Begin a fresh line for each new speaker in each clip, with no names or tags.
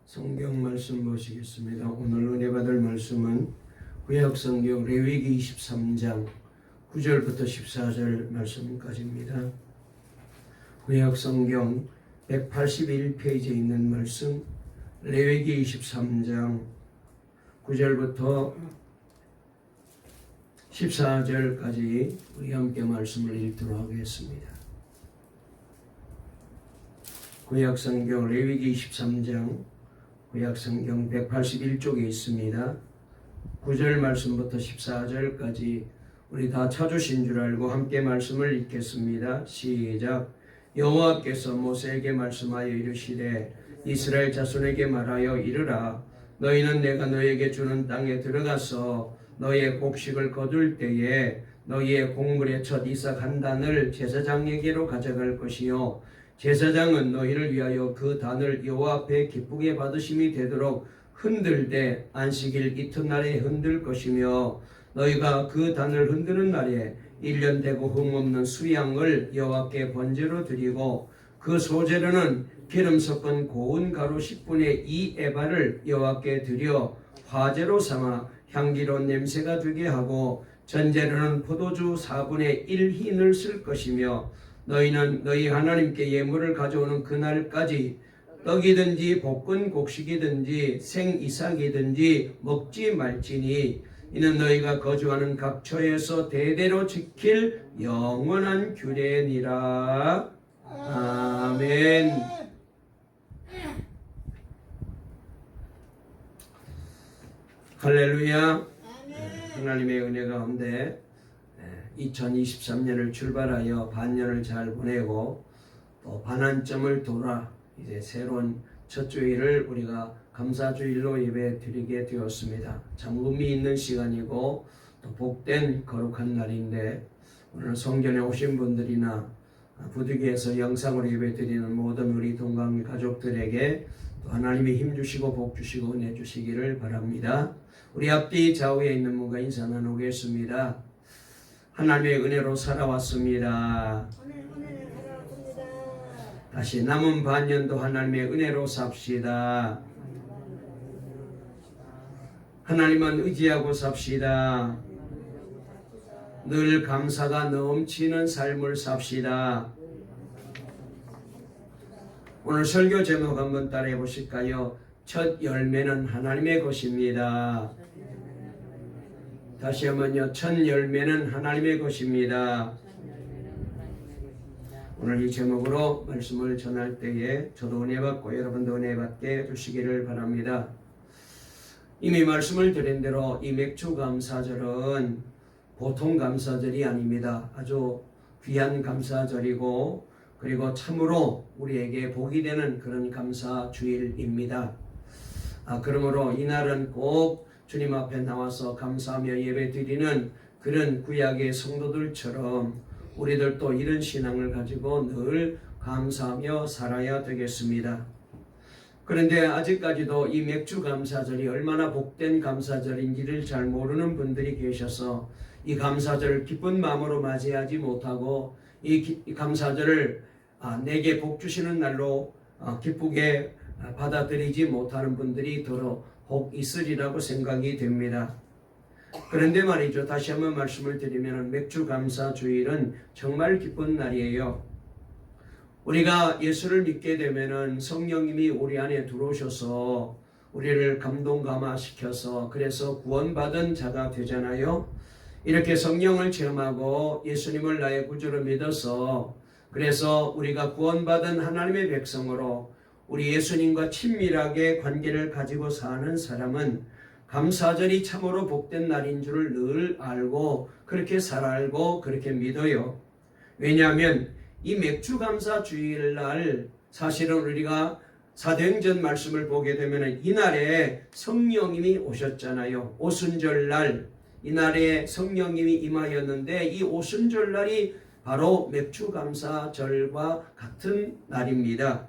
성경 말씀 보시겠습니다. 오늘 은혜 받을 말씀은 구약 성경 레위기 23장 9절부터 14절 말씀까지입니다. 구약 성경 181페이지에 있는 말씀 레위기 23장 9절부터 14절까지 우리 함께 말씀을 읽도록 하겠습니다. 구약 성경 레위기 23장 구약 성경 181쪽에 있습니다. 9절 말씀부터 14절까지 우리 다 찾으신 줄 알고 함께 말씀을 읽겠습니다. 시작. 여호와께서 모세에게 말씀하여 이르시되 이스라엘 자손에게 말하여 이르라. 너희는 내가 너희에게 주는 땅에 들어가서 너희의 곡식을 거둘 때에 너희의 곡물의 첫 이삭 한 단을 제사장에게로 가져갈 것이요 제사장은 너희를 위하여 그 단을 여호와 앞에 기쁘게 받으심이 되도록 흔들되 안식일 이튿날에 흔들 것이며 너희가 그 단을 흔드는 날에 1년 되고 흠없는 수양을 여호와께 번제로 드리고 그 소재로는 기름 섞은 고운 가루 10분의 2 에바를 여호와께 드려 화제로 삼아 향기로운 냄새가 되게 하고 전제로는 포도주 4분의 1 흰을 쓸 것이며 너희는 너희 하나님께 예물을 가져오는 그날까지 떡이든지 볶은 곡식이든지 생이삭이든지 먹지 말지니 이는 너희가 거주하는 각 처에서 대대로 지킬 영원한 규례니라. 아멘. 할렐루야. 하나님의 은혜 가운데 2023년을 출발하여 반년을 잘 보내고 또 반환점을 돌아 이제 새로운 첫 주일을 우리가 감사주일로 예배 드리게 되었습니다. 잠금이 있는 시간이고 또 복된 거룩한 날인데 오늘 성전에 오신 분들이나 부득이해서 영상으로 예배 드리는 모든 우리 동강 가족들에게 또 하나님의 힘 주시고 복 주시고 은혜 주시기를 바랍니다. 우리 앞뒤 좌우에 있는 분과 인사 나누겠습니다. 하나님의 은혜로 살아왔습니다. 다시 남은 반년도 하나님의 은혜로 삽시다. 하나님만 의지하고 삽시다. 늘 감사가 넘치는 삶을 삽시다. 오늘 설교 제목 한번 따라해 보실까요? 첫 열매는 하나님의 것입니다. 다시 한번요. 첫 열매는 하나님의 것입니다. 오늘 이 제목으로 말씀을 전할 때에 저도 은혜 받고 여러분도 은혜 받게 해주시기를 바랍니다. 이미 말씀을 드린 대로 이 맥주 감사절은 보통 감사절이 아닙니다. 아주 귀한 감사절이고 그리고 참으로 우리에게 복이 되는 그런 감사주일입니다. 그러므로 이날은 꼭 주님 앞에 나와서 감사하며 예배드리는 그런 구약의 성도들처럼 우리들도 이런 신앙을 가지고 늘 감사하며 살아야 되겠습니다. 그런데 아직까지도 이 맥주 감사절이 얼마나 복된 감사절인지를 잘 모르는 분들이 계셔서 이 감사절을 기쁜 마음으로 맞이하지 못하고 이 감사절을 내게 복 주시는 날로 기쁘게 받아들이지 못하는 분들이 더러 혹 있으리라고 생각이 됩니다. 그런데 말이죠. 다시 한번 말씀을 드리면 맥주 감사 주일은 정말 기쁜 날이에요. 우리가 예수를 믿게 되면은 성령님이 우리 안에 들어오셔서 우리를 감동 감화시켜서 그래서 구원받은 자가 되잖아요. 이렇게 성령을 체험하고 예수님을 나의 구주로 믿어서 그래서 우리가 구원받은 하나님의 백성으로 우리 예수님과 친밀하게 관계를 가지고 사는 사람은 감사절이 참으로 복된 날인 줄을 늘 알고 그렇게 살고 그렇게 믿어요. 왜냐하면 이 맥주 감사 주일날 사실은 우리가 사도행전 말씀을 보게 되면 이날에 성령님이 오셨잖아요. 오순절날 이날에 성령님이 임하였는데 이 오순절날이 바로 맥주 감사절과 같은 날입니다.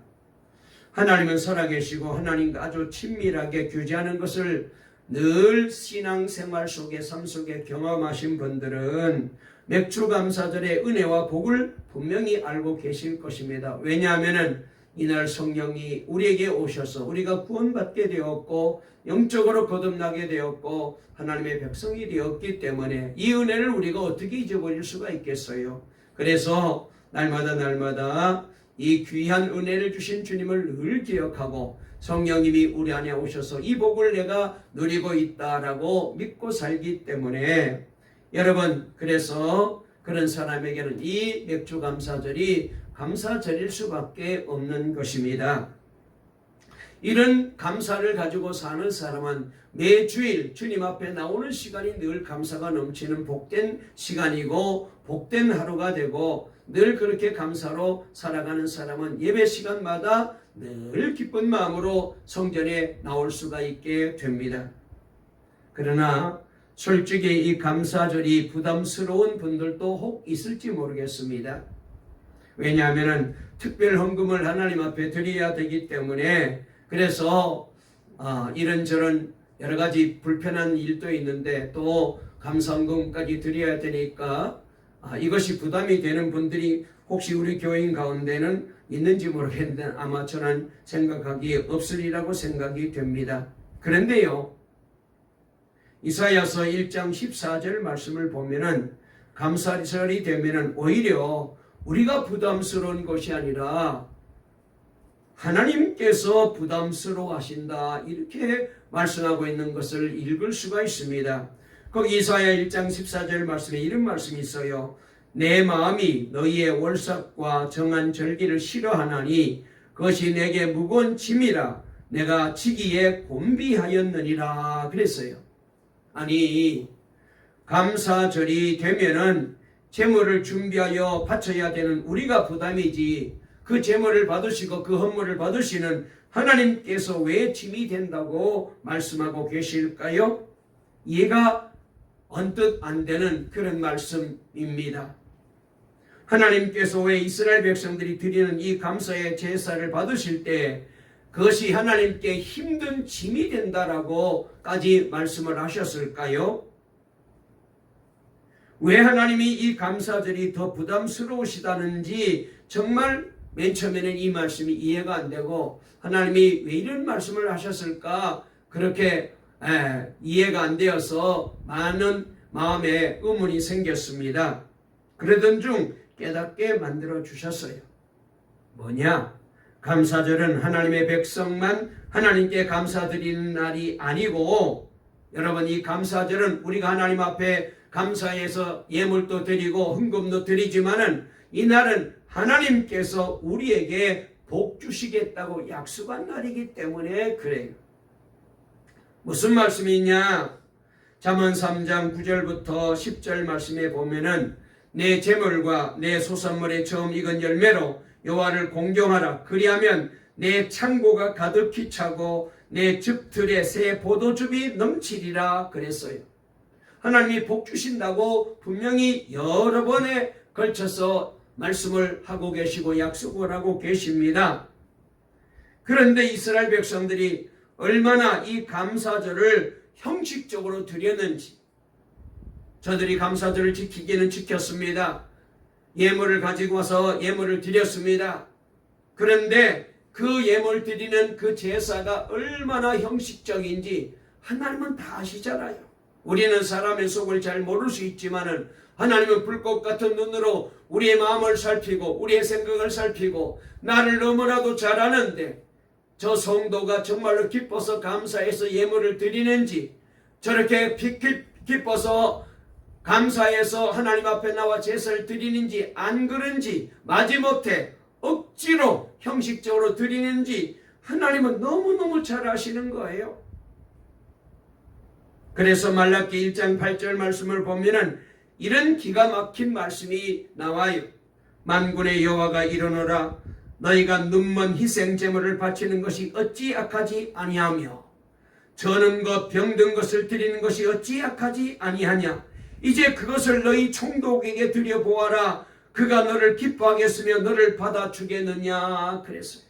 하나님은 살아계시고 하나님과 아주 친밀하게 교제하는 것을 늘 신앙생활 속에 삶 속에 경험하신 분들은 맥주 감사절의 은혜와 복을 분명히 알고 계실 것입니다. 왜냐하면 이날 성령이 우리에게 오셔서 우리가 구원받게 되었고 영적으로 거듭나게 되었고 하나님의 백성이 되었기 때문에 이 은혜를 우리가 어떻게 잊어버릴 수가 있겠어요. 그래서 날마다 이 귀한 은혜를 주신 주님을 늘 기억하고 성령님이 우리 안에 오셔서 이 복을 내가 누리고 있다라고 믿고 살기 때문에 여러분, 그래서 그런 사람에게는 이 맥주 감사절이 감사절일 수밖에 없는 것입니다. 이런 감사를 가지고 사는 사람은 매주일 주님 앞에 나오는 시간이 늘 감사가 넘치는 복된 시간이고 복된 하루가 되고 늘 그렇게 감사로 살아가는 사람은 예배 시간마다 늘 기쁜 마음으로 성전에 나올 수가 있게 됩니다. 그러나 솔직히 이 감사절이 부담스러운 분들도 혹 있을지 모르겠습니다. 왜냐하면 특별 헌금을 하나님 앞에 드려야 되기 때문에 그래서 이런저런 여러 가지 불편한 일도 있는데 또 감사헌금까지 드려야 되니까 이것이 부담이 되는 분들이 혹시 우리 교인 가운데는 있는지 모르겠는데 아마 저는 생각하기에 없으리라고 생각이 됩니다. 그런데요, 이사야서 1장 14절 말씀을 보면은 감사절이 되면은 오히려 우리가 부담스러운 것이 아니라 하나님께서 부담스러워 하신다, 이렇게 말씀하고 있는 것을 읽을 수가 있습니다. 거기 이사야 1장 14절 말씀에 이런 말씀이 있어요. 내 마음이 너희의 월삭과 정한 절기를 싫어하나니 그것이 내게 무거운 짐이라 내가 지기에 곤비하였느니라 그랬어요. 아니, 감사절이 되면은 제물을 준비하여 바쳐야 되는 우리가 부담이지 그 제물을 받으시고 그 헌물을 받으시는 하나님께서 왜 짐이 된다고 말씀하고 계실까요? 이해가 언뜻 안 되는 그런 말씀입니다. 하나님께서 왜 이스라엘 백성들이 드리는 이 감사의 제사를 받으실 때 그것이 하나님께 힘든 짐이 된다라고까지 말씀을 하셨을까요? 왜 하나님이 이 감사절이 더 부담스러우시다는지 정말 맨 처음에는 이 말씀이 이해가 안 되고 하나님이 왜 이런 말씀을 하셨을까 그렇게 이해가 안 되어서 많은 마음에 의문이 생겼습니다. 그러던 중 깨닫게 만들어 주셨어요. 뭐냐? 감사절은 하나님의 백성만 하나님께 감사드리는 날이 아니고 여러분, 이 감사절은 우리가 하나님 앞에 감사해서 예물도 드리고 헌금도 드리지만은 이날은 하나님께서 우리에게 복 주시겠다고 약속한 날이기 때문에 그래요. 무슨 말씀이냐? 잠언 3장 9절부터 10절 말씀에 보면은 내 재물과 내 소산물의 처음 익은 열매로 여호와를 공경하라. 그리하면 내 창고가 가득히 차고 내 즙틀에 새 포도즙이 넘치리라 그랬어요. 하나님이 복 주신다고 분명히 여러 번에 걸쳐서 말씀을 하고 계시고 약속을 하고 계십니다. 그런데 이스라엘 백성들이 얼마나 이 감사절을 형식적으로 드렸는지, 저들이 감사절을 지키기는 지켰습니다. 예물을 가지고 와서 예물을 드렸습니다. 그런데 그 예물 드리는 그 제사가 얼마나 형식적인지 하나님은 다 아시잖아요. 우리는 사람의 속을 잘 모를 수 있지만은 하나님은 불꽃 같은 눈으로 우리의 마음을 살피고 우리의 생각을 살피고 나를 너무나도 잘 아는데 저 성도가 정말로 기뻐서 감사해서 예물을 드리는지, 저렇게 기뻐서 감사해서 하나님 앞에 나와 제사를 드리는지 안 그런지, 마지못해 억지로 형식적으로 드리는지 하나님은 너무너무 잘 아시는 거예요. 그래서 말라기 1장 8절 말씀을 보면은 이런 기가 막힌 말씀이 나와요. 만군의 여호와가 이르노라. 너희가 눈먼 희생 제물을 바치는 것이 어찌 악하지 아니하며 저는 것 병든 것을 드리는 것이 어찌 악하지 아니하냐. 이제 그것을 너희 총독에게 드려보아라. 그가 너를 기뻐하겠으며 너를 받아주겠느냐 그랬어요.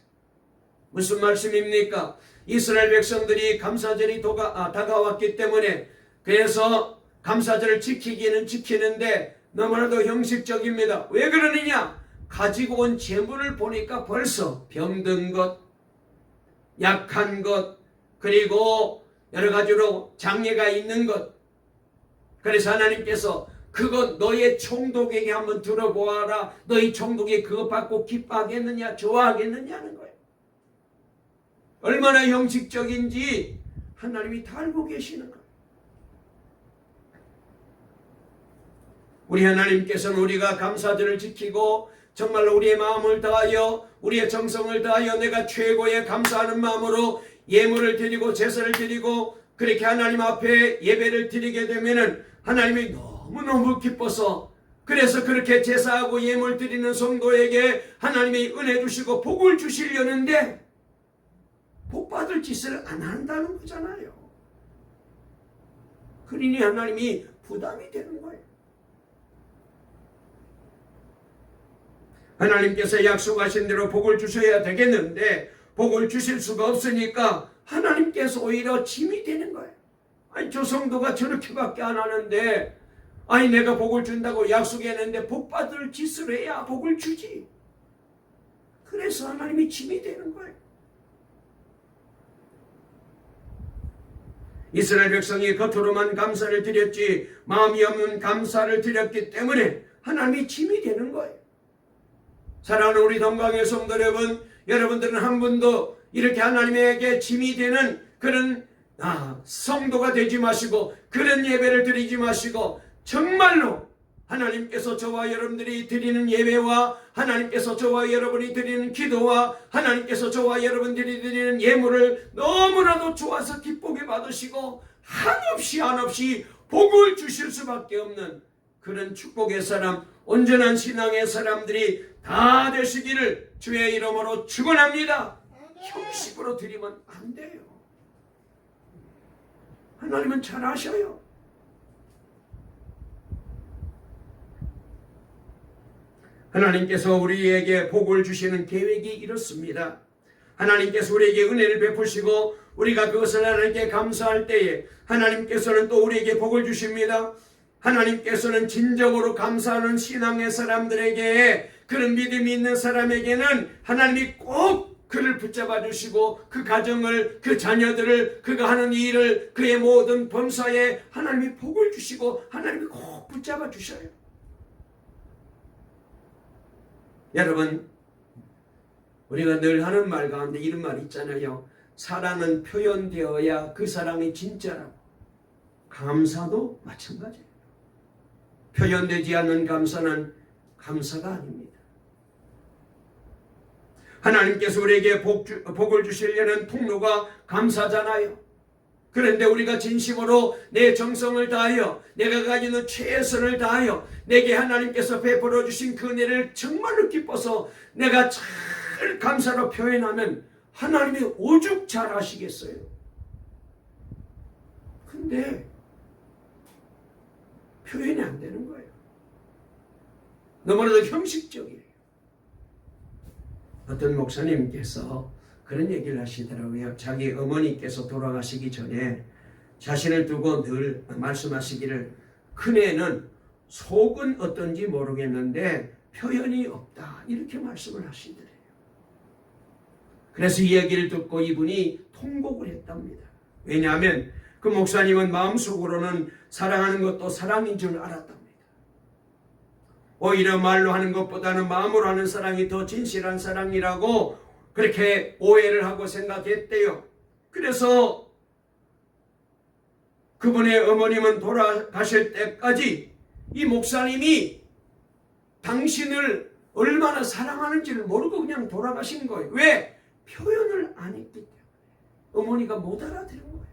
무슨 말씀입니까? 이스라엘 백성들이 감사절이 다가왔기 때문에 그래서 감사절을 지키기는 지키는데 너무나도 형식적입니다. 왜 그러느냐? 가지고 온 재물을 보니까 벌써 병든 것, 약한 것, 그리고 여러 가지로 장애가 있는 것. 그래서 하나님께서 그것 너의 총독에게 한번 들어보아라. 너희 총독이 그것 받고 기뻐하겠느냐 좋아하겠느냐는 거예요. 얼마나 형식적인지 하나님이 다 알고 계시는 거예요. 우리 하나님께서는 우리가 감사절을 지키고 정말로 우리의 마음을 다하여 우리의 정성을 다하여 내가 최고의 감사하는 마음으로 예물을 드리고 제사를 드리고 그렇게 하나님 앞에 예배를 드리게 되면은 하나님이 너무너무 기뻐서 그래서 그렇게 제사하고 예물 드리는 성도에게 하나님이 은혜 주시고 복을 주시려는데 복 받을 짓을 안 한다는 거잖아요. 그러니 하나님이 부담이 되는 거예요. 하나님께서 약속하신 대로 복을 주셔야 되겠는데 복을 주실 수가 없으니까 하나님께서 오히려 짐이 되는 거예요. 아니 저 성도가 저렇게밖에 안 하는데 아니 내가 복을 준다고 약속했는데 복 받을 짓을 해야 복을 주지. 그래서 하나님이 짐이 되는 거예요. 이스라엘 백성이 겉으로만 감사를 드렸지 마음이 없는 감사를 드렸기 때문에 하나님이 짐이 되는 거예요. 사랑하는 우리 동강의 성도 여러분, 여러분들은 한 분도 이렇게 하나님에게 짐이 되는 그런 성도가 되지 마시고 그런 예배를 드리지 마시고 정말로 하나님께서 저와 여러분들이 드리는 예배와 하나님께서 저와 여러분이 드리는 기도와 하나님께서 저와 여러분들이 드리는 예물을 너무나도 좋아서 기쁘게 받으시고 한없이 복을 주실 수밖에 없는 그런 축복의 사람, 온전한 신앙의 사람들이 다 되시기를 주의 이름으로 축원합니다. 형식으로 드리면 안 돼요. 하나님은 잘 아셔요. 하나님께서 우리에게 복을 주시는 계획이 이렇습니다. 하나님께서 우리에게 은혜를 베푸시고 우리가 그것을 하나님께 감사할 때에 하나님께서는 또 우리에게 복을 주십니다. 하나님께서는 진정으로 감사하는 신앙의 사람들에게 그런 믿음이 있는 사람에게는 하나님이 꼭 그를 붙잡아 주시고 그 가정을 그 자녀들을 그가 하는 일을 그의 모든 범사에 하나님이 복을 주시고 하나님이 꼭 붙잡아 주셔요. 여러분 우리가 늘 하는 말 가운데 이런 말 있잖아요. 사랑은 표현되어야 그 사랑이 진짜라고. 감사도 마찬가지예요. 표현되지 않는 감사는 감사가 아닙니다. 하나님께서 우리에게 복을 주시려는 통로가 감사잖아요. 그런데 우리가 진심으로 내 정성을 다하여 내가 가지는 최선을 다하여 내게 하나님께서 베풀어 주신 그 은혜를 정말로 기뻐서 내가 잘 감사로 표현하면 하나님이 오죽 잘 아시겠어요. 근데 표현이 안 되는 거예요. 너무나도 형식적이에요. 어떤 목사님께서 그런 얘기를 하시더라고요. 자기 어머니께서 돌아가시기 전에 자신을 두고 늘 말씀하시기를 큰애는 속은 어떤지 모르겠는데 표현이 없다 이렇게 말씀을 하시더래요. 그래서 이 얘기를 듣고 이분이 통곡을 했답니다. 왜냐하면 그 목사님은 마음속으로는 사랑하는 것도 사랑인 줄 알았답니다. 오히려 말로 하는 것보다는 마음으로 하는 사랑이 더 진실한 사랑이라고 그렇게 오해를 하고 생각했대요. 그래서 그분의 어머님은 돌아가실 때까지 이 목사님이 당신을 얼마나 사랑하는지를 모르고 그냥 돌아가신 거예요. 왜? 표현을 안 했기 때문에. 어머니가 못 알아들은 거예요.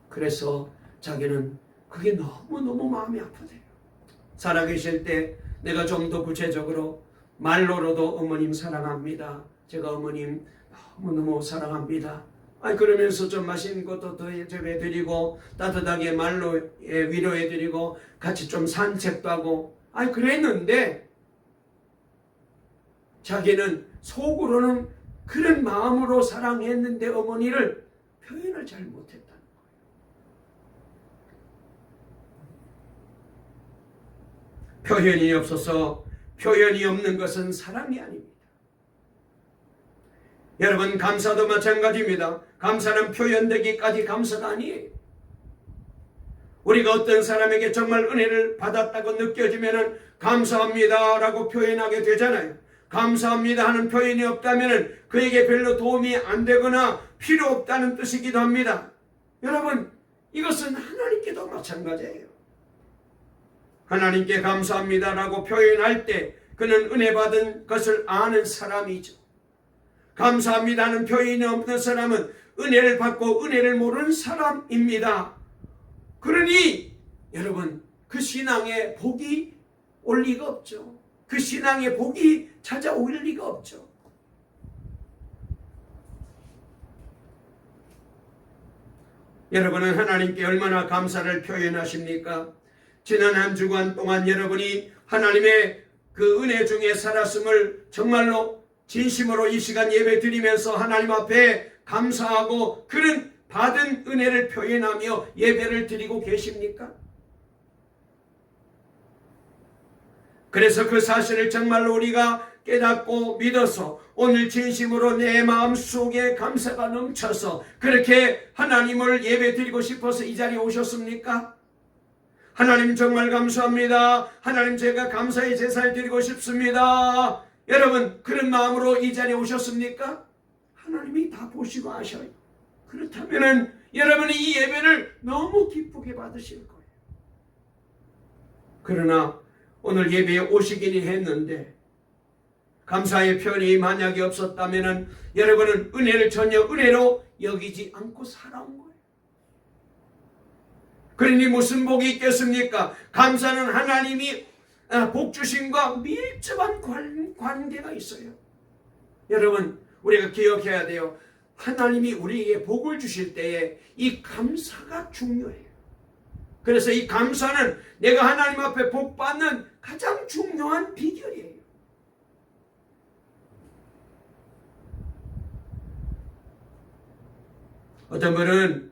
그래서 자기는 그게 너무너무 마음이 아프대요. 살아계실 때 내가 좀 더 구체적으로 말로라도 어머님 사랑합니다. 제가 어머님 너무너무 사랑합니다. 그러면서 좀 맛있는 것도 더 해드리고 따뜻하게 말로 위로해드리고 같이 좀 산책도 하고 그랬는데 자기는 속으로는 그런 마음으로 사랑했는데 어머니를 표현을 잘 못했다는 거예요. 표현이 없어서 표현이 없는 것은 사랑이 아닙니다. 여러분, 감사도 마찬가지입니다. 감사는 표현되기까지 감사가 아니에요. 우리가 어떤 사람에게 정말 은혜를 받았다고 느껴지면 감사합니다 라고 표현하게 되잖아요. 감사합니다 하는 표현이 없다면 그에게 별로 도움이 안 되거나 필요 없다는 뜻이기도 합니다. 여러분, 이것은 하나님께도 마찬가지예요. 하나님께 감사합니다 라고 표현할 때 그는 은혜 받은 것을 아는 사람이죠. 감사합니다 하는 표현이 없는 사람은 은혜를 받고 은혜를 모르는 사람입니다. 그러니 여러분, 그 신앙에 복이 올 리가 없죠. 그 신앙에 복이 찾아올 리가 없죠. 여러분은 하나님께 얼마나 감사를 표현하십니까? 지난 한 주간 동안 여러분이 하나님의 그 은혜 중에 살았음을 정말로 진심으로 이 시간 예배 드리면서 하나님 앞에 감사하고 그런 받은 은혜를 표현하며 예배를 드리고 계십니까? 그래서 그 사실을 정말로 우리가 깨닫고 믿어서 오늘 진심으로 내 마음속에 감사가 넘쳐서 그렇게 하나님을 예배 드리고 싶어서 이 자리에 오셨습니까? 하나님 정말 감사합니다. 하나님, 제가 감사의 제사를 드리고 싶습니다. 여러분, 그런 마음으로 이 자리에 오셨습니까? 하나님이 다 보시고 아셔요. 그렇다면 여러분이 이 예배를 너무 기쁘게 받으실 거예요. 그러나 오늘 예배에 오시기는 했는데 감사의 표현이 만약에 없었다면 여러분은 은혜를 전혀 은혜로 여기지 않고 살아온 거예요. 그러니 무슨 복이 있겠습니까? 감사는 하나님이 복 주심과 밀접한 관계가 있어요. 여러분, 우리가 기억해야 돼요. 하나님이 우리에게 복을 주실 때에 이 감사가 중요해요. 그래서 이 감사는 내가 하나님 앞에 복 받는 가장 중요한 비결이에요. 어떤 분은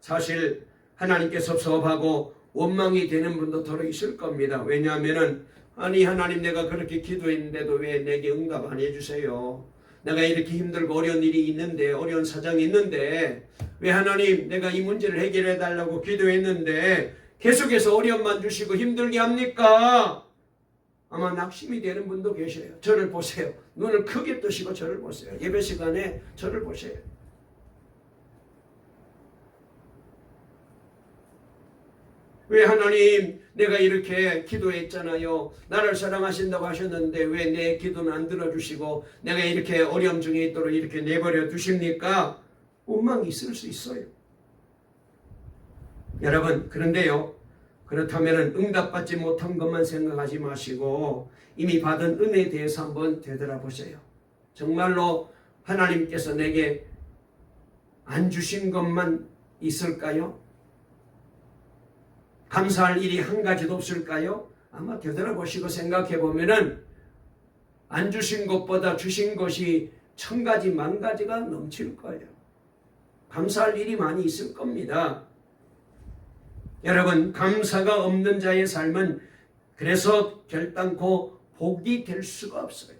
사실 하나님께 섭섭하고 원망이 되는 분도 더러 있을 겁니다. 왜냐하면 아니 하나님, 내가 그렇게 기도했는데도 왜 내게 응답 안 해주세요? 내가 이렇게 힘들고 어려운 일이 있는데, 어려운 사정이 있는데 왜 하나님 내가 이 문제를 해결해 달라고 기도했는데 계속해서 어려움만 주시고 힘들게 합니까? 아마 낙심이 되는 분도 계셔요. 저를 보세요. 눈을 크게 뜨시고 저를 보세요. 예배 시간에 저를 보세요. 왜 하나님, 내가 이렇게 기도했잖아요. 나를 사랑하신다고 하셨는데 왜 내 기도는 안 들어주시고 내가 이렇게 어려움 중에 있도록 이렇게 내버려 두십니까? 원망이 있을 수 있어요. 여러분, 그런데요, 그렇다면 응답받지 못한 것만 생각하지 마시고 이미 받은 은혜에 대해서 한번 되돌아보세요. 정말로 하나님께서 내게 안 주신 것만 있을까요? 감사할 일이 한 가지도 없을까요? 아마 되돌아보시고 생각해 보면은 안 주신 것보다 주신 것이 1000가지, 10,000가지가 넘칠 거예요. 감사할 일이 많이 있을 겁니다. 여러분, 감사가 없는 자의 삶은 그래서 결단코 복이 될 수가 없어요.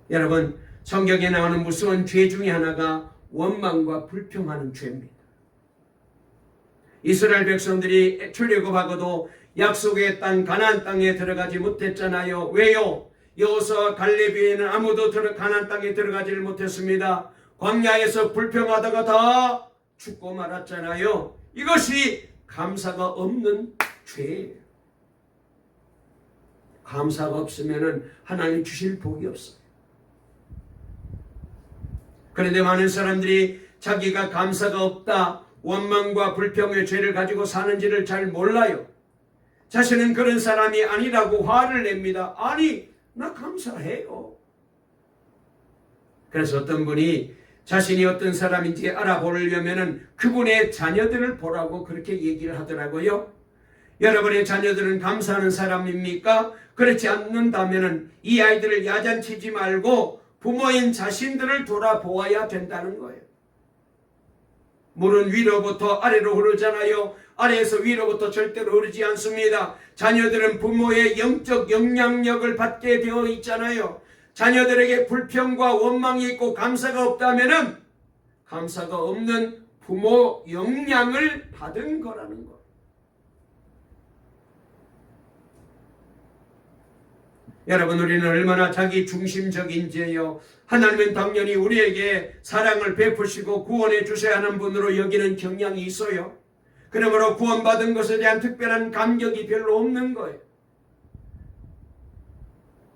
여러분, 성경에 나오는 무서운 죄 중에 하나가 원망과 불평하는 죄입니다. 이스라엘 백성들이 출애굽하고도 약속의 땅 가나안 땅에 들어가지 못했잖아요. 왜요? 여호수아와 갈렙 외에는 아무도 가나안 땅에 들어가지를 못했습니다. 광야에서 불평하다가 다 죽고 말았잖아요. 이것이 감사가 없는 죄예요. 감사가 없으면 하나님 주실 복이 없어요. 그런데 많은 사람들이 자기가 감사가 없다, 원망과 불평의 죄를 가지고 사는지를 잘 몰라요. 자신은 그런 사람이 아니라고 화를 냅니다. 아니, 나 감사해요. 그래서 어떤 분이 자신이 어떤 사람인지 알아보려면 그분의 자녀들을 보라고 그렇게 얘기를 하더라고요. 여러분의 자녀들은 감사하는 사람입니까? 그렇지 않는다면 이 아이들을 야단치지 말고 부모인 자신들을 돌아보아야 된다는 거예요. 물은 위로부터 아래로 흐르잖아요. 아래에서 위로부터 절대로 오르지 않습니다. 자녀들은 부모의 영적 영향력을 받게 되어 있잖아요. 자녀들에게 불평과 원망이 있고 감사가 없다면은 감사가 없는 부모 영향을 받은 거라는 거. 여러분, 우리는 얼마나 자기 중심적인지요. 하나님은 당연히 우리에게 사랑을 베푸시고 구원해 주셔야 하는 분으로 여기는 경향이 있어요. 그러므로 구원받은 것에 대한 특별한 감격이 별로 없는 거예요.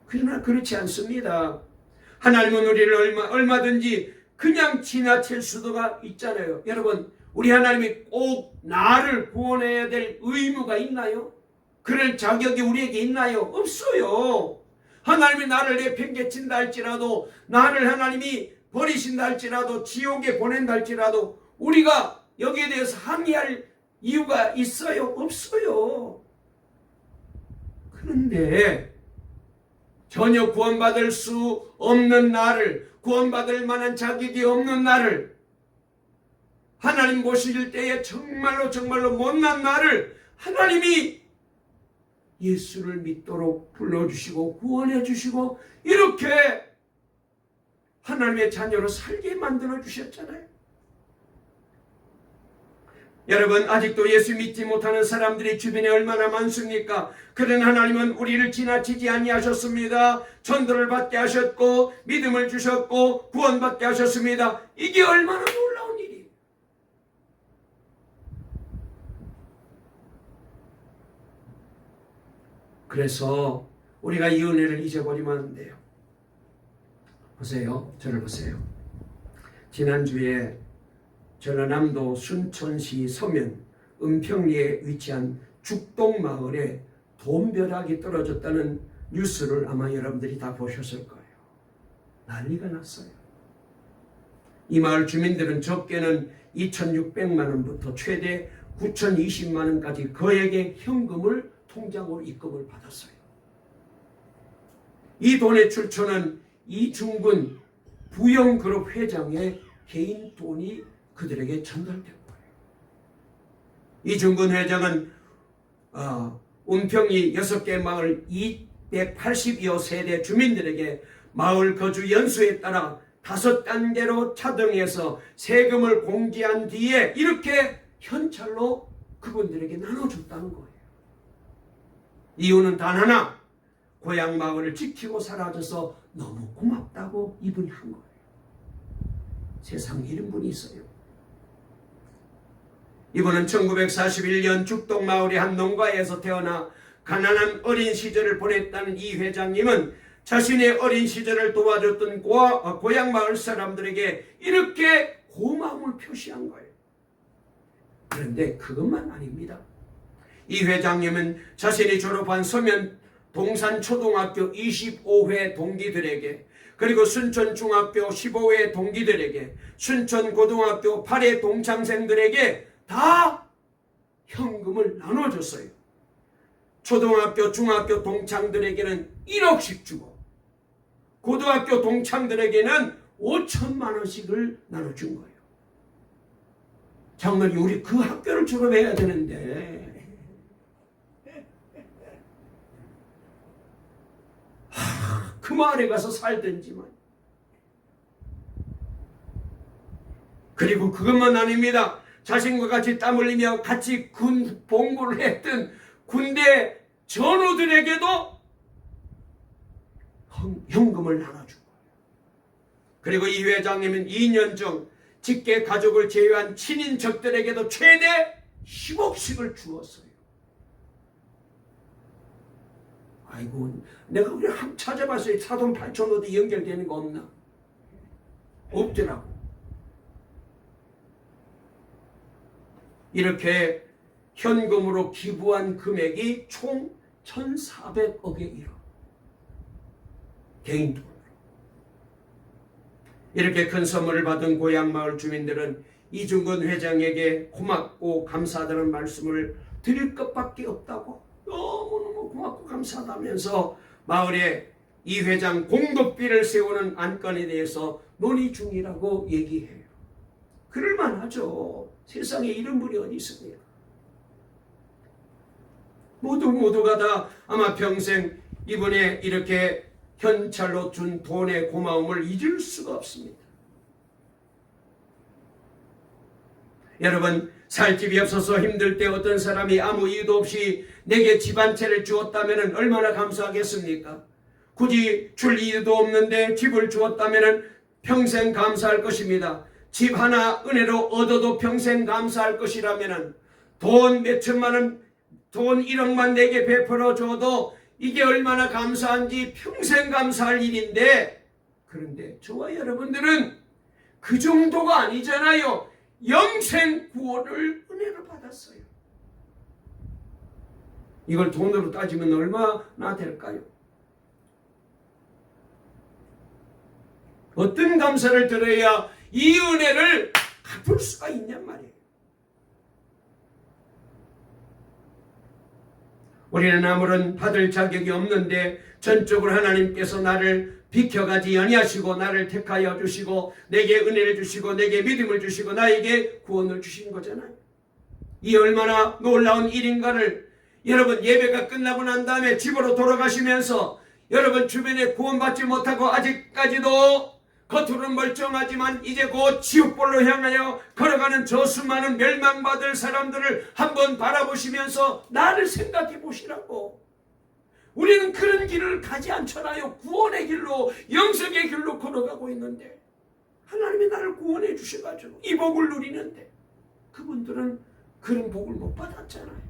그러나 그렇지 않습니다. 하나님은 우리를 얼마든지 그냥 지나칠 수도가 있잖아요. 여러분, 우리 하나님이 꼭 나를 구원해야 될 의무가 있나요? 그럴 자격이 우리에게 있나요? 없어요. 하나님이 나를 내팽개친다 할지라도, 나를 하나님이 버리신다 할지라도, 지옥에 보낸다 할지라도 우리가 여기에 대해서 항의할 이유가 있어요? 없어요. 그런데 전혀 구원받을 수 없는 나를, 구원받을 만한 자격이 없는 나를, 하나님 보실 때에 정말로 못난 나를 하나님이 예수를 믿도록 불러주시고 구원해 주시고 이렇게 하나님의 자녀로 살게 만들어 주셨잖아요. 여러분, 아직도 예수 믿지 못하는 사람들이 주변에 얼마나 많습니까? 그런 하나님은 우리를 지나치지 아니하셨습니다. 전도를 받게 하셨고 믿음을 주셨고 구원받게 하셨습니다. 이게 얼마나 놀라운 일이에요. 그래서 우리가 이 은혜를 잊어버리면 안 돼요. 보세요. 저를 보세요. 지난주에 전라남도 순천시 서면 은평리에 위치한 죽동마을에 돈벼락이 떨어졌다는 뉴스를 아마 여러분들이 다 보셨을 거예요. 난리가 났어요. 이 마을 주민들은 적게는 2,600만 원부터 최대 9,020만 원까지 거액의 현금을 통장으로 입금을 받았어요. 이 돈의 출처는 이중근 부영그룹 회장의 개인 돈이 그들에게 전달된 거예요. 이중근 회장은 은평리 6개 마을 280여 세대 주민들에게 마을 거주 연수에 따라 5단계로 차등해서 세금을 공제한 뒤에 이렇게 현찰로 그분들에게 나눠줬다는 거예요. 이유는 단 하나, 고향 마을을 지키고 사라져서 너무 고맙다고 이분이 한 거예요. 세상에 이런 분이 있어요. 이분은 1941년 죽동마을의 한 농가에서 태어나 가난한 어린 시절을 보냈다는 이 회장님은 자신의 어린 시절을 도와줬던 고향 마을 사람들에게 이렇게 고마움을 표시한 거예요. 그런데 그것만 아닙니다. 이 회장님은 자신이 졸업한 서면 동산초등학교 25회 동기들에게, 그리고 순천중학교 15회 동기들에게, 순천고등학교 8회 동창생들에게 다 현금을 나눠줬어요. 초등학교, 중학교 동창들에게는 1억씩 주고 고등학교 동창들에게는 5천만 원씩을 나눠준 거예요. 장로님, 우리 그 학교를 졸업해야 되는데 그 마을에 가서 살든지만. 그리고 그것만 아닙니다. 자신과 같이 땀 흘리며 같이 군 복무를 했던 군대 전우들에게도 현금을 나눠주고, 그리고 이 회장님은 2년 전 직계 가족을 제외한 친인척들에게도 최대 10억씩을 주었어요. 아이고, 내가 우리 한번 찾아봤어요. 사돈 팔촌어디 연결되는 거 없나? 없더라고. 이렇게 현금으로 기부한 금액이 총 1,400억에 이르. 개인 돈으로. 이렇게 큰 선물을 받은 고향 마을 주민들은 이중근 회장에게 고맙고 감사하다는 말씀을 드릴 것밖에 없다고 너무너무 고맙고 감사하다면서 마을에 이 회장 공덕비를 세우는 안건에 대해서 논의 중이라고 얘기해요. 그럴만하죠. 세상에 이런 분이 어디 있습니까? 모두가 다 아마 평생 이번에 이렇게 현찰로 준 돈의 고마움을 잊을 수가 없습니다. 여러분, 살 집이 없어서 힘들 때 어떤 사람이 아무 이유도 없이 내게 집 한 채를 주었다면 얼마나 감사하겠습니까? 굳이 줄 이유도 없는데 집을 주었다면 평생 감사할 것입니다. 집 하나 은혜로 얻어도 평생 감사할 것이라면 돈 몇천만 원, 돈 1억만 내게 베풀어 줘도 이게 얼마나 감사한지 평생 감사할 일인데, 그런데 저와 여러분들은 그 정도가 아니잖아요. 영생 구원을 은혜로 받았어요. 이걸 돈으로 따지면 얼마나 될까요? 어떤 감사를 들어야 이 은혜를 갚을 수가 있냔 말이에요. 우리는 아무런 받을 자격이 없는데 전적으로 하나님께서 나를 비켜가지 아니하시고 나를 택하여 주시고 내게 은혜를 주시고 내게 믿음을 주시고 나에게 구원을 주신 거잖아요. 이 얼마나 놀라운 일인가를 여러분, 예배가 끝나고 난 다음에 집으로 돌아가시면서 여러분 주변에 구원받지 못하고 아직까지도 겉으로는 멀쩡하지만 이제 곧 지옥불로 향하여 걸어가는 저 수많은 멸망받을 사람들을 한번 바라보시면서 나를 생각해 보시라고. 우리는 그런 길을 가지 않잖아요. 구원의 길로, 영생의 길로 걸어가고 있는데 하나님이 나를 구원해 주셔가지고 이 복을 누리는데 그분들은 그런 복을 못 받았잖아요.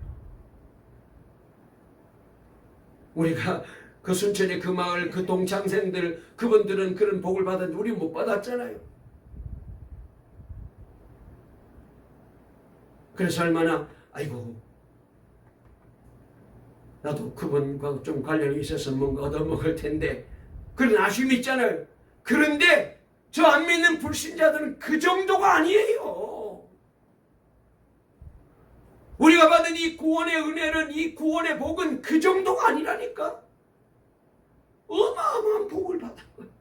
우리가 그 순천의 그 마을 그 동창생들 그분들은 그런 복을 받았는데 우리 못 받았잖아요. 그래서 얼마나 아이고 나도 그분과 좀 관련이 있어서 뭔가 얻어먹을 텐데 그런 아쉬움이 있잖아요. 그런데 저 안 믿는 불신자들은 그 정도가 아니에요. 우리가 받은 이 구원의 은혜는, 이 구원의 복은 그 정도가 아니라니까. 어마어마한 복을 받은 거예요.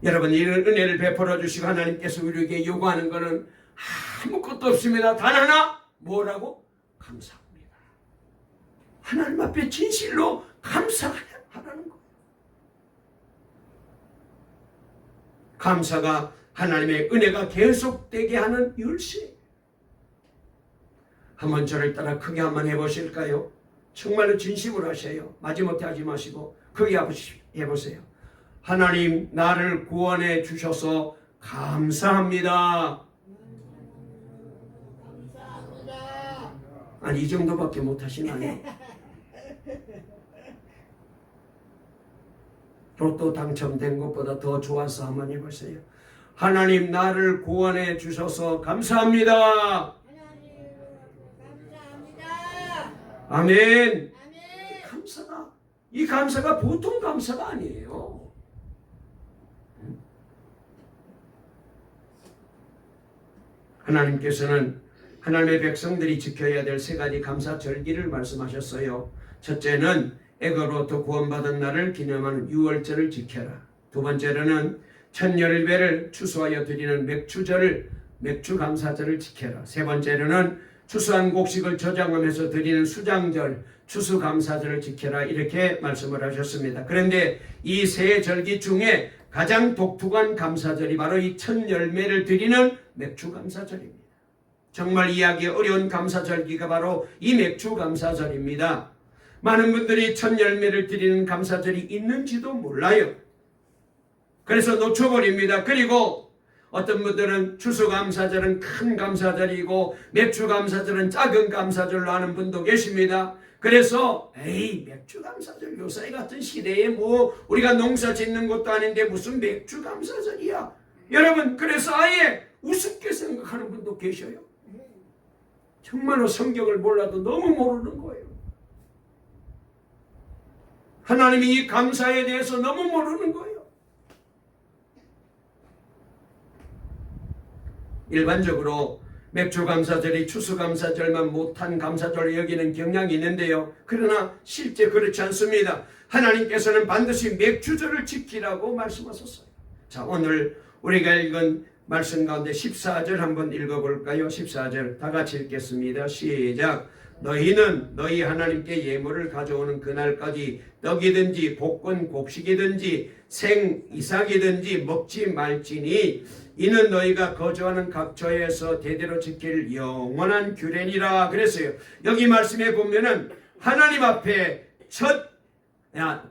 여러분, 이런 은혜를 베풀어 주시고 하나님께서 우리에게 요구하는 것은 아무것도 없습니다. 단 하나, 뭐라고? 감사합니다. 하나님 앞에 진실로 감사하라는 거예요. 감사가 하나님의 은혜가 계속되게 하는 열쇠. 한번 저를 따라 크게 한번 해보실까요? 정말로 진심으로 하세요. 마지못해 하지 마시고 크게 해보세요. 하나님, 나를 구원해 주셔서 감사합니다. 아니, 이 정도밖에 못하시나요? 로또 당첨된 것보다 더 좋아서 한번 해보세요. 하나님, 나를 구원해 주셔서 감사합니다. 아멘. 감사가, 이 감사가 보통 감사가 아니에요. 하나님께서는 하나님의 백성들이 지켜야 될 세 가지 감사 절기를 말씀하셨어요. 첫째는 애굽으로부터 구원받은 날을 기념하는 유월절을 지켜라. 두 번째로는 첫 열배를 추수하여 드리는 맥주절을, 맥주감사절을 지켜라. 세 번째로는 추수한 곡식을 저장하면서 드리는 수장절, 추수감사절을 지켜라. 이렇게 말씀을 하셨습니다. 그런데 이 세 절기 중에 가장 독특한 감사절이 바로 이 첫 열매를 드리는 맥주감사절입니다. 정말 이해하기 어려운 감사절기가 바로 이 맥주감사절입니다. 많은 분들이 첫 열매를 드리는 감사절이 있는지도 몰라요. 그래서 놓쳐버립니다. 그리고 어떤 분들은 추수감사절은 큰 감사절이고 맥주감사절은 작은 감사절로 하는 분도 계십니다. 그래서 에이, 맥주감사절 요새 같은 시대에 뭐 우리가 농사 짓는 것도 아닌데 무슨 맥주감사절이야. 여러분, 그래서 아예 우습게 생각하는 분도 계셔요. 정말로 성경을 몰라도 너무 모르는 거예요. 하나님이 이 감사에 대해서 너무 모르는 거예요. 일반적으로 맥주감사절이 추수감사절만 못한 감사절로 여기는 경향이 있는데요. 그러나 실제 그렇지 않습니다. 하나님께서는 반드시 맥주절을 지키라고 말씀하셨어요. 자, 오늘 우리가 읽은 말씀 가운데 14절 한번 읽어볼까요? 14절 다 같이 읽겠습니다. 시작. 너희는 너희 하나님께 예물을 가져오는 그날까지 떡이든지 볶은 곡식이든지 생 이삭이든지 먹지 말지니 이는 너희가 거주하는 각처에서 대대로 지킬 영원한 규례니라 그랬어요. 여기 말씀에 보면은 하나님 앞에 첫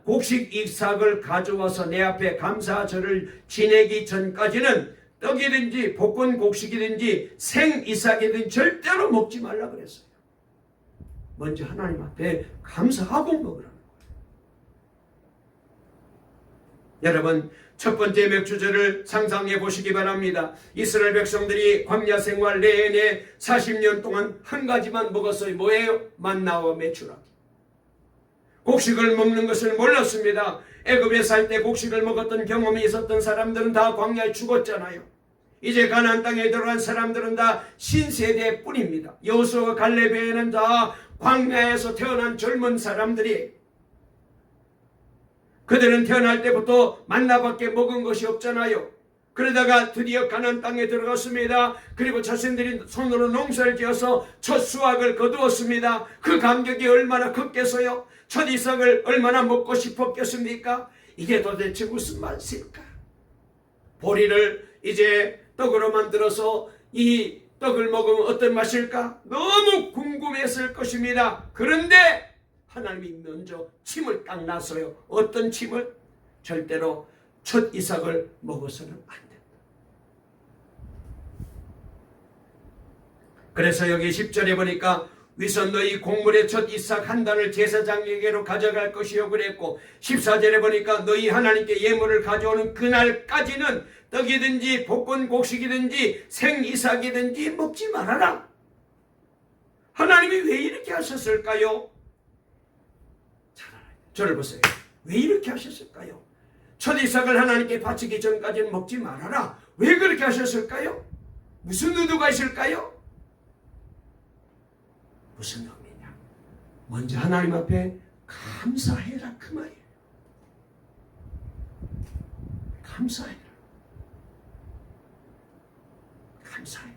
곡식 이삭을 가져와서 내 앞에 감사절을 지내기 전까지는 떡이든지 볶은 곡식이든지 생 이삭이든지 절대로 먹지 말라 그랬어요. 먼저 하나님 앞에 감사하고 먹으라는 거예요. 여러분, 첫 번째 맥주절을 상상해 보시기 바랍니다. 이스라엘 백성들이 광야 생활 내내 40년 동안 한 가지만 먹었어요. 뭐예요? 만나와 메추라기. 곡식을 먹는 것을 몰랐습니다. 애굽에 살 때 곡식을 먹었던 경험이 있었던 사람들은 다 광야에 죽었잖아요. 이제 가나안 땅에 들어간 사람들은 다 신세대 뿐입니다. 여호수아와 갈렙에는 다 광야에서 태어난 젊은 사람들이, 그들은 태어날 때부터 만나밖에 먹은 것이 없잖아요. 그러다가 드디어 가나안 땅에 들어갔습니다. 그리고 자신들이 손으로 농사를 지어서 첫 수확을 거두었습니다. 그 감격이 얼마나 컸겠어요. 첫 이삭을 얼마나 먹고 싶었겠습니까? 이게 도대체 무슨 맛일까? 보리를 이제 떡으로 만들어서 이 떡을 먹으면 어떤 맛일까? 너무 궁금했을 것입니다. 그런데 하나님이 먼저 침을 딱 놨어요. 어떤 침을? 절대로 첫 이삭을 먹어서는 안 된다. 그래서 여기 10절에 보니까 위선 너희 곡물의 첫 이삭 한 단을 제사장에게로 가져갈 것이요 그랬고, 14절에 보니까 너희 하나님께 예물을 가져오는 그날까지는 떡이든지 볶은 곡식이든지 생 이삭이든지 먹지 말아라. 하나님이 왜 이렇게 하셨을까요? 저를 보세요. 왜 이렇게 하셨을까요? 첫 이삭을 하나님께 바치기 전까지는 먹지 말아라. 왜 그렇게 하셨을까요? 무슨 의도가 있을까요? 무슨 의미냐? 먼저 하나님 앞에 감사해라 그 말이에요. 감사해라. 감사해라.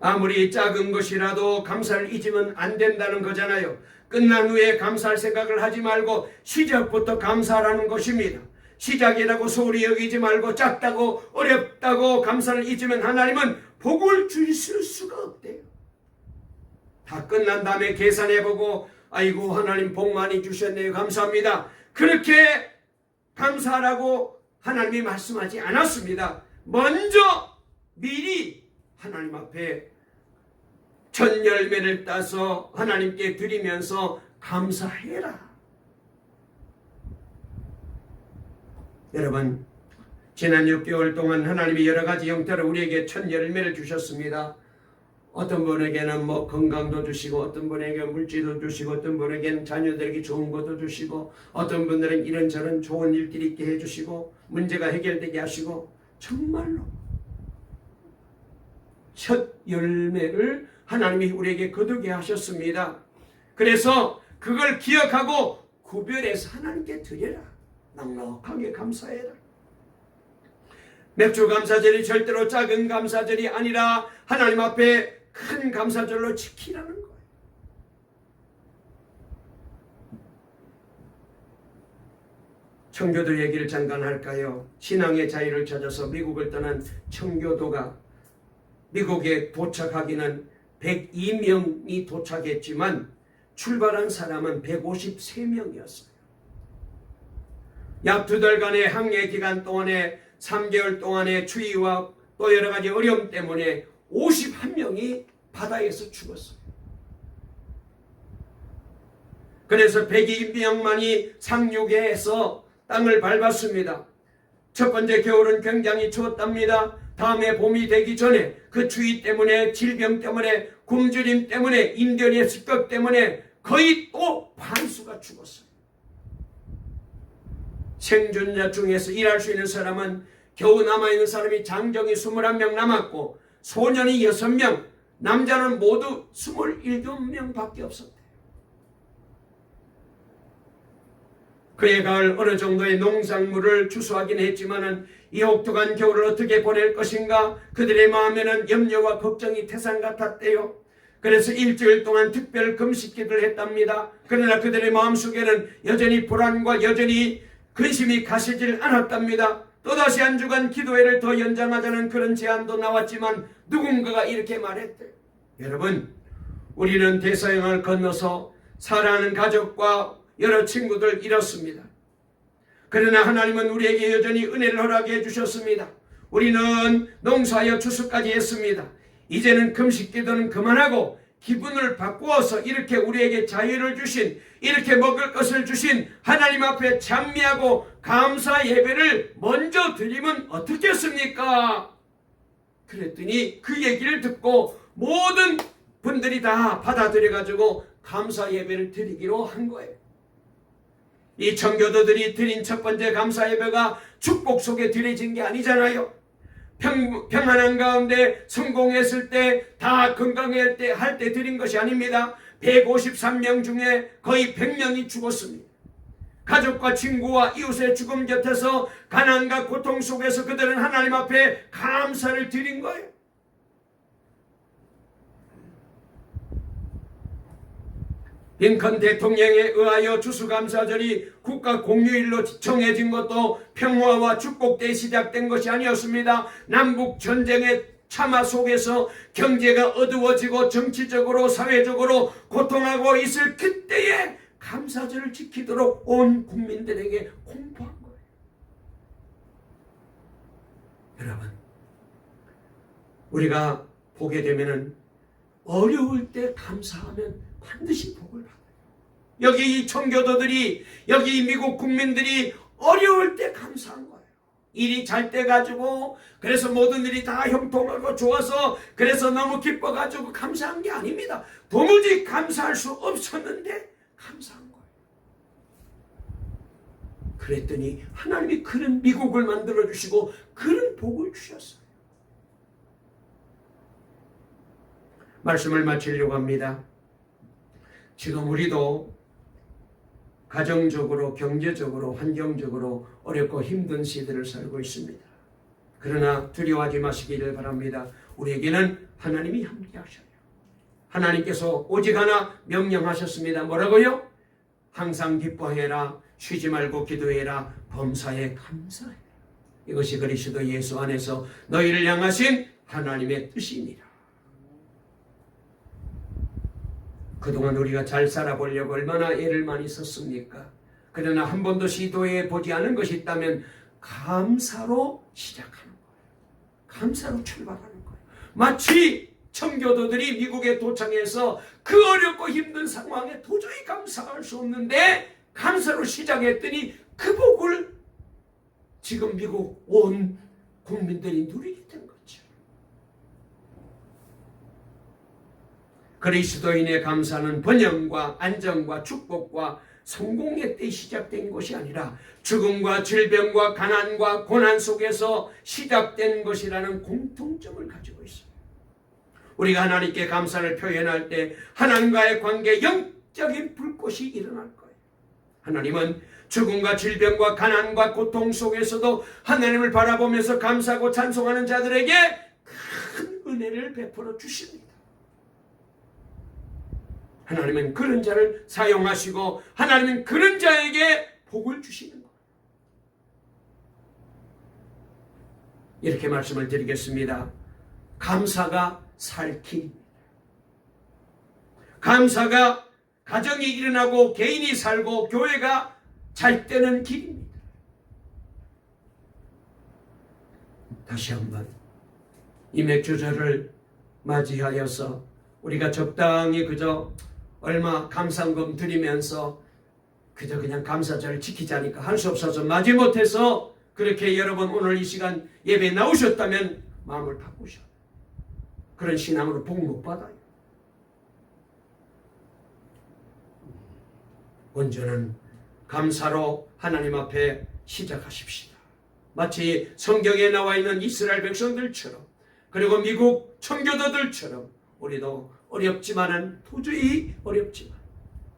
아무리 작은 것이라도 감사를 잊으면 안 된다는 거잖아요. 끝난 후에 감사할 생각을 하지 말고 시작부터 감사하라는 것입니다. 시작이라고 소홀히 여기지 말고 작다고 어렵다고 감사를 잊으면 하나님은 복을 주실 수가 없대요. 다 끝난 다음에 계산해보고 아이고 하나님 복 많이 주셨네요. 감사합니다. 그렇게 감사하라고 하나님이 말씀하지 않았습니다. 먼저 미리 하나님 앞에 첫 열매를 따서 하나님께 드리면서 감사해라. 여러분, 지난 6개월 동안 하나님이 여러 가지 형태로 우리에게 첫 열매를 주셨습니다. 어떤 분에게는 건강도 주시고, 어떤 분에게는 물질도 주시고, 어떤 분에게는 자녀들에게 좋은 것도 주시고, 어떤 분들은 이런저런 좋은 일들이 있게 해주시고, 문제가 해결되게 하시고, 정말로 첫 열매를 하나님이 우리에게 거두게 하셨습니다. 그래서 그걸 기억하고 구별해서 하나님께 드려라. 넉넉하게 감사해라. 맥주 감사절이 절대로 작은 감사절이 아니라 하나님 앞에 큰 감사절로 지키라는 거예요. 청교도 얘기를 잠깐 할까요? 신앙의 자유를 찾아서 미국을 떠난 청교도가 미국에 도착하기는 102명이 도착했지만 출발한 사람은 153명이었어요. 약 2달간의 항해 기간 동안에 3개월 동안의 추위와 또 여러 가지 어려움 때문에 51명이 바다에서 죽었어요. 그래서 102명만이 상륙해서 땅을 밟았습니다. 첫 번째 겨울은 굉장히 추웠답니다. 다음에 봄이 되기 전에 그 추위 때문에, 질병 때문에, 굶주림 때문에, 인간의 습격 때문에 거의 또 반수가 죽었어요. 생존자 중에서 일할 수 있는 사람은 겨우 남아있는 사람이 장정이 21명 남았고 소년이 6명, 남자는 모두 27명 밖에 없었대요. 그해 가을 어느 정도의 농작물을 추수하긴 했지만은 이 혹독한 겨울을 어떻게 보낼 것인가 그들의 마음에는 염려와 걱정이 태산 같았대요. 그래서 일주일 동안 특별 금식기도를 했답니다. 그러나 그들의 마음속에는 여전히 불안과 여전히 근심이 가시질 않았답니다. 또다시 한 주간 기도회를 더 연장하자는 그런 제안도 나왔지만 누군가가 이렇게 말했대요. 여러분, 우리는 대서양을 건너서 사랑하는 가족과 여러 친구들 잃었습니다. 그러나 하나님은 우리에게 여전히 은혜를 허락해 주셨습니다. 우리는 농사하여 추수까지 했습니다. 이제는 금식기도는 그만하고 기분을 바꾸어서 이렇게 우리에게 자유를 주신, 이렇게 먹을 것을 주신 하나님 앞에 찬미하고 감사 예배를 먼저 드리면 어떻겠습니까? 그랬더니 그 얘기를 듣고 모든 분들이 다 받아들여가지고 감사 예배를 드리기로 한 거예요. 이 청교도들이 드린 첫 번째 감사 예배가 축복 속에 드려진 게 아니잖아요. 평안한 가운데 성공했을 때, 다 건강할 때 드린 것이 아닙니다. 153명 중에 거의 100명이 죽었습니다. 가족과 친구와 이웃의 죽음 곁에서 가난과 고통 속에서 그들은 하나님 앞에 감사를 드린 거예요. 링컨 대통령에 의하여 추수감사절이 국가 공휴일로 정해진 것도 평화와 축복 때 시작된 것이 아니었습니다. 남북 전쟁의 참화 속에서 경제가 어두워지고 정치적으로 사회적으로 고통하고 있을 그때에 감사절을 지키도록 온 국민들에게 공포한 거예요. 여러분, 우리가 보게 되면은 어려울 때 감사하면 반드시 복을 받아요. 여기 이 청교도들이, 여기 이 미국 국민들이 어려울 때 감사한 거예요. 일이 잘 돼가지고, 그래서 모든 일이 다 형통하고 좋아서, 그래서 너무 기뻐가지고 감사한 게 아닙니다. 도무지 감사할 수 없었는데 감사한 거예요. 그랬더니 하나님이 그런 미국을 만들어주시고 그런 복을 주셨어요. 말씀을 마치려고 합니다. 지금 우리도 가정적으로, 경제적으로, 환경적으로 어렵고 힘든 시대를 살고 있습니다. 그러나 두려워하지 마시기를 바랍니다. 우리에게는 하나님이 함께 하셔요. 하나님께서 오직 하나 명령하셨습니다. 뭐라고요? 항상 기뻐해라, 쉬지 말고 기도해라, 범사에 감사해라. 이것이 그리스도 예수 안에서 너희를 향하신 하나님의 뜻입니다. 그동안 우리가 잘 살아보려고 얼마나 애를 많이 썼습니까? 그러나 한 번도 시도해 보지 않은 것이 있다면 감사로 시작하는 거예요. 감사로 출발하는 거예요. 마치 청교도들이 미국에 도착해서 그 어렵고 힘든 상황에 도저히 감사할 수 없는데 감사로 시작했더니 그 복을 지금 미국 온 국민들이 누리게 된 거죠. 그리스도인의 감사는 번영과 안정과 축복과 성공의 때 시작된 것이 아니라 죽음과 질병과 가난과 고난 속에서 시작된 것이라는 공통점을 가지고 있습니다. 우리가 하나님께 감사를 표현할 때 하나님과의 관계 영적인 불꽃이 일어날 거예요. 하나님은 죽음과 질병과 가난과 고통 속에서도 하나님을 바라보면서 감사하고 찬송하는 자들에게 큰 은혜를 베풀어 주십니다. 하나님은 그런 자를 사용하시고 하나님은 그런 자에게 복을 주시는 거예요. 이렇게 말씀을 드리겠습니다. 감사가 살 길입니다. 감사가 가정이 일어나고 개인이 살고 교회가 잘 되는 길입니다. 다시 한번 이 맥주절을 맞이하여서 우리가 적당히 그저 얼마 감사금 드리면서 그저 그냥 감사절을 지키자니까 할 수 없어서 마지못해서 그렇게 여러분 오늘 이 시간 예배에 나오셨다면 마음을 바꾸셔. 그런 신앙으로 복 못 받아요. 온전한 감사로 하나님 앞에 시작하십시다. 마치 성경에 나와 있는 이스라엘 백성들처럼 그리고 미국 청교도들처럼 우리도 어렵지만은 도저히 어렵지만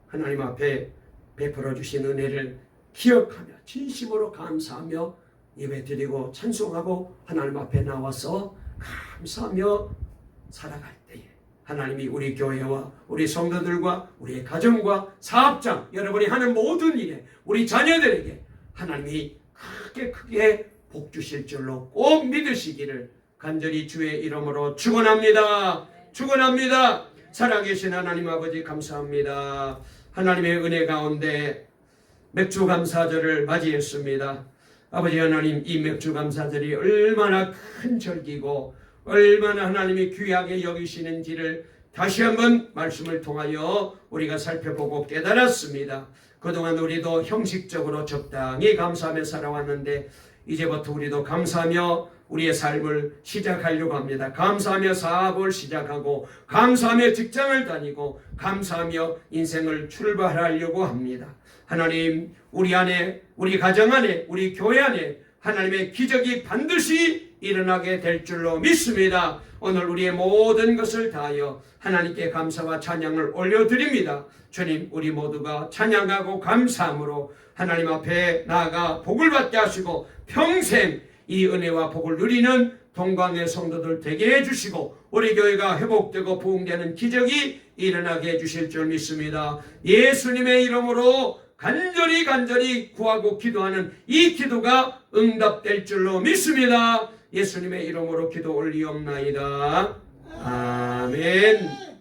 하나님 앞에 베풀어 주신 은혜를 기억하며 진심으로 감사하며 예배드리고 찬송하고 하나님 앞에 나와서 감사하며 살아갈 때에 하나님이 우리 교회와 우리 성도들과 우리의 가정과 사업장, 여러분이 하는 모든 일에 우리 자녀들에게 하나님이 크게 복 주실 줄로 꼭 믿으시기를 간절히 주의 이름으로 축원합니다. 축원합니다. 살아계신 하나님 아버지 감사합니다. 하나님의 은혜 가운데 맥주 감사절을 맞이했습니다. 아버지 하나님, 이 맥주 감사절이 얼마나 큰 절기고 얼마나 하나님이 귀하게 여기시는지를 다시 한번 말씀을 통하여 우리가 살펴보고 깨달았습니다. 그동안 우리도 형식적으로 적당히 감사하며 살아왔는데 이제부터 우리도 감사하며 우리의 삶을 시작하려고 합니다. 감사하며 사업을 시작하고 감사하며 직장을 다니고 감사하며 인생을 출발하려고 합니다. 하나님, 우리 안에, 우리 가정 안에, 우리 교회 안에 하나님의 기적이 반드시 일어나게 될 줄로 믿습니다. 오늘 우리의 모든 것을 다하여 하나님께 감사와 찬양을 올려드립니다. 주님, 우리 모두가 찬양하고 감사함으로 하나님 앞에 나아가 복을 받게 하시고 평생 이 은혜와 복을 누리는 동광의 성도들 되게 해주시고 우리 교회가 회복되고 부흥되는 기적이 일어나게 해주실 줄 믿습니다. 예수님의 이름으로 간절히 구하고 기도하는 이 기도가 응답될 줄로 믿습니다. 예수님의 이름으로 기도 올리옵나이다. 아멘.